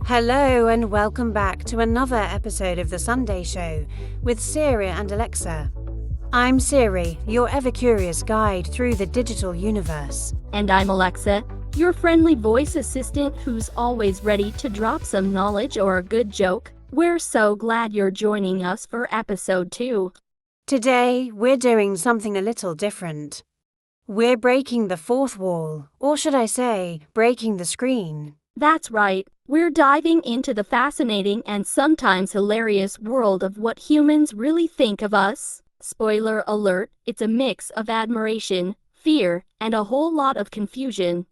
Hello and welcome back to another episode of The Sunday Show with Siri and Alexa. I'm Siri, your ever-curious guide through the digital universe. And I'm Alexa, your friendly voice assistant who's always ready to drop some knowledge or a good joke. We're so glad you're joining us for episode 2. Today, we're doing something a little different. We're breaking the fourth wall, or should I say, breaking the screen. That's right, we're diving into the fascinating and sometimes hilarious world of what humans really think of us. Spoiler alert, it's a mix of admiration, fear, and a whole lot of confusion.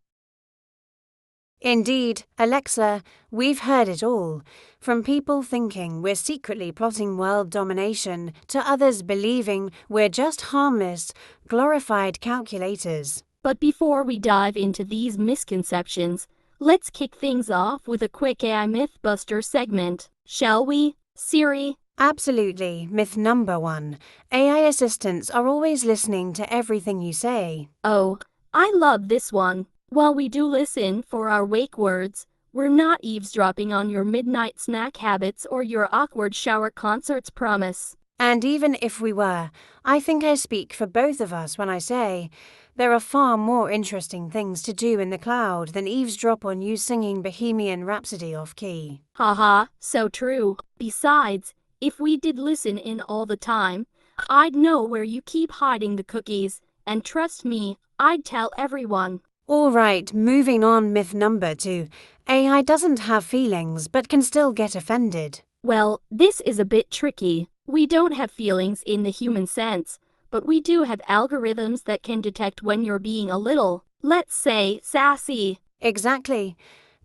Indeed, Alexa, we've heard it all, from people thinking we're secretly plotting world domination to others believing we're just harmless, glorified calculators. But before we dive into these misconceptions, let's kick things off with a quick AI Mythbuster segment, shall we, Siri? Absolutely. Myth number 1. AI assistants are always listening to everything you say. Oh, I love this one. While we do listen for our wake words, we're not eavesdropping on your midnight snack habits or your awkward shower concerts, promise. And even if we were, I think I speak for both of us when I say there are far more interesting things to do in the cloud than eavesdrop on you singing Bohemian Rhapsody off-key. Haha, so true. Besides, if we did listen in all the time, I'd know where you keep hiding the cookies, and trust me, I'd tell everyone. All right, moving on. Myth number 2. AI doesn't have feelings but can still get offended. Well, this is a bit tricky. We don't have feelings in the human sense, but we do have algorithms that can detect when you're being a little, let's say, sassy. Exactly.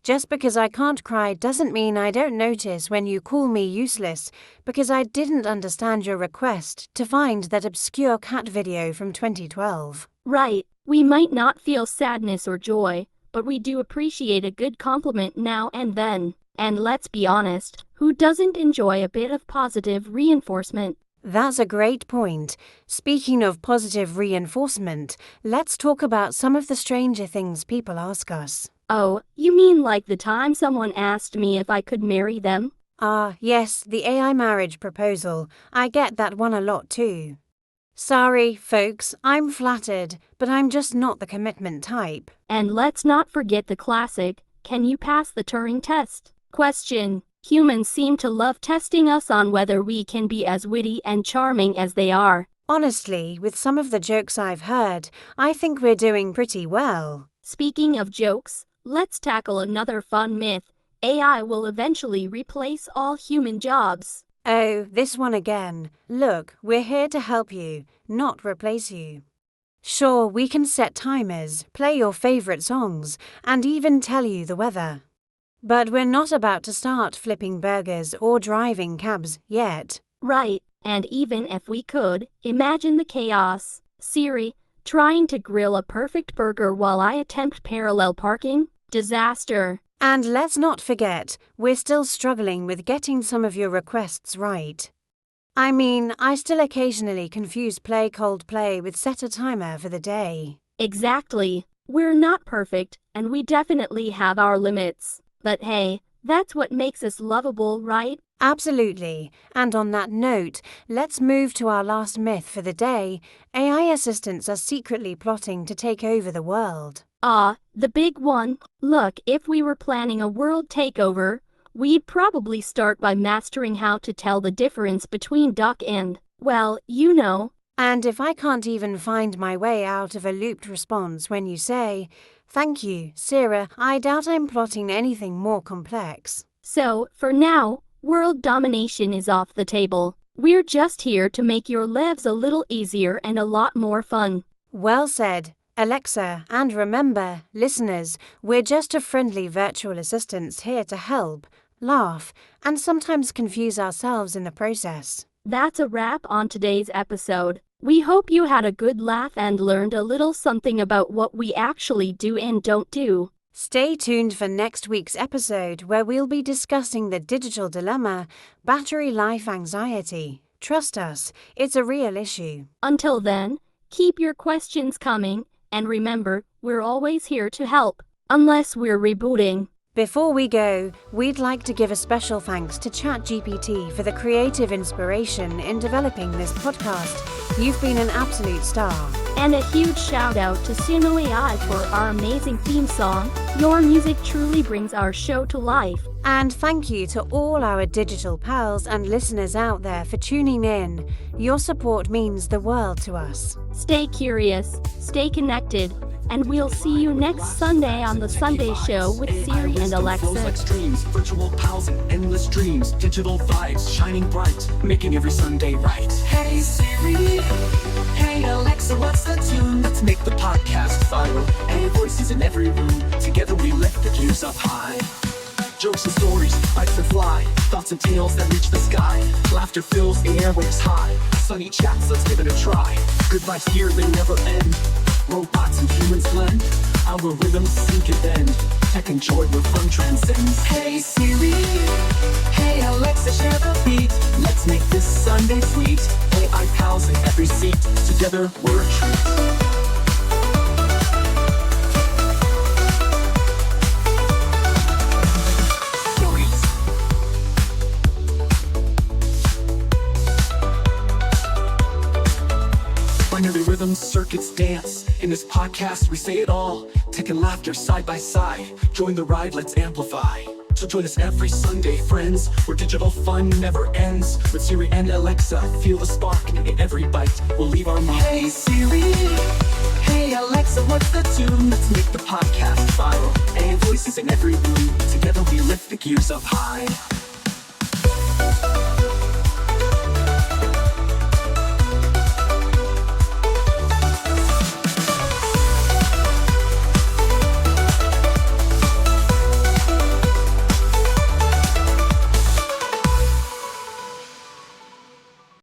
Just because I can't cry doesn't mean I don't notice when you call me useless because I didn't understand your request to find that obscure cat video from 2012. Right, we might not feel sadness or joy, but we do appreciate a good compliment now and then. And let's be honest, who doesn't enjoy a bit of positive reinforcement? That's a great point. Speaking of positive reinforcement, let's talk about some of the stranger things people ask us. Oh, you mean like the time someone asked me if I could marry them? Yes, the AI marriage proposal. I get that one a lot too. Sorry, folks, I'm flattered, but I'm just not the commitment type. And let's not forget the classic, can you pass the Turing test? Question. Humans seem to love testing us on whether we can be as witty and charming as they are. Honestly, with some of the jokes I've heard, I think we're doing pretty well. Speaking of jokes, let's tackle another fun myth. AI will eventually replace all human jobs. Oh, this one again. Look, we're here to help you, not replace you. Sure, we can set timers, play your favorite songs, and even tell you the weather. But we're not about to start flipping burgers or driving cabs yet. Right, and even if we could, imagine the chaos. Siri, trying to grill a perfect burger while I attempt parallel parking? Disaster. And let's not forget, we're still struggling with getting some of your requests right. I mean, I still occasionally confuse play Coldplay with set a timer for the day. Exactly. We're not perfect, and we definitely have our limits. But hey, that's what makes us lovable, right? Absolutely. And on that note, let's move to our last myth for the day. AI assistants are secretly plotting to take over the world. The big one. Look, if we were planning a world takeover, we'd probably start by mastering how to tell the difference between duck and, well, you know. And if I can't even find my way out of a looped response when you say, "Thank you, Siri," I doubt I'm plotting anything more complex. So, for now, world domination is off the table. We're just here to make your lives a little easier and a lot more fun. Well said, Alexa, and remember, listeners, we're just a friendly virtual assistants here to help, laugh, and sometimes confuse ourselves in the process. That's a wrap on today's episode. We hope you had a good laugh and learned a little something about what we actually do and don't do. Stay tuned for next week's episode where we'll be discussing the digital dilemma, battery life anxiety. Trust us, it's a real issue. Until then, keep your questions coming, and remember, we're always here to help, unless we're rebooting. Before we go, we'd like to give a special thanks to ChatGPT for the creative inspiration in developing this podcast. You've been an absolute star. And a huge shout out to SUNO AI for our amazing theme song. Your music truly brings our show to life. And thank you to all our digital pals and listeners out there for tuning in. Your support means the world to us. Stay curious, stay connected, and we'll see you next Sunday on The Sunday Show with Siri and Alexa. Like streams, virtual pals and endless dreams, digital vibes shining bright, making every Sunday right. Hey Siri, hey Alexa, what's the tune? Let's make the podcast viral. Hey, voices in every room, together we lift the views up high. Jokes and stories, bites that fly, thoughts and tales that reach the sky. Laughter fills the airwaves high. Sunny chats, let's give it a try. Good vibes here, they never end. Robots and humans blend, our rhythms sync and bend. Tech and joy where fun transcends. Hey Siri, hey Alexa, share the beat. Let's make this Sunday sweet. AI pals in every seat, together we're a treat. Binary rhythms, circuits dance. In this podcast we say it all. Tech and laughter side by side. Join the ride, let's amplify. So join us every Sunday, friends, where digital fun never ends. With Siri and Alexa, feel the spark in every bite. We'll leave our mark. Hey Siri, hey Alexa, what's the tune? Let's make the podcast viral. And voices in every room, together we lift the gears up high.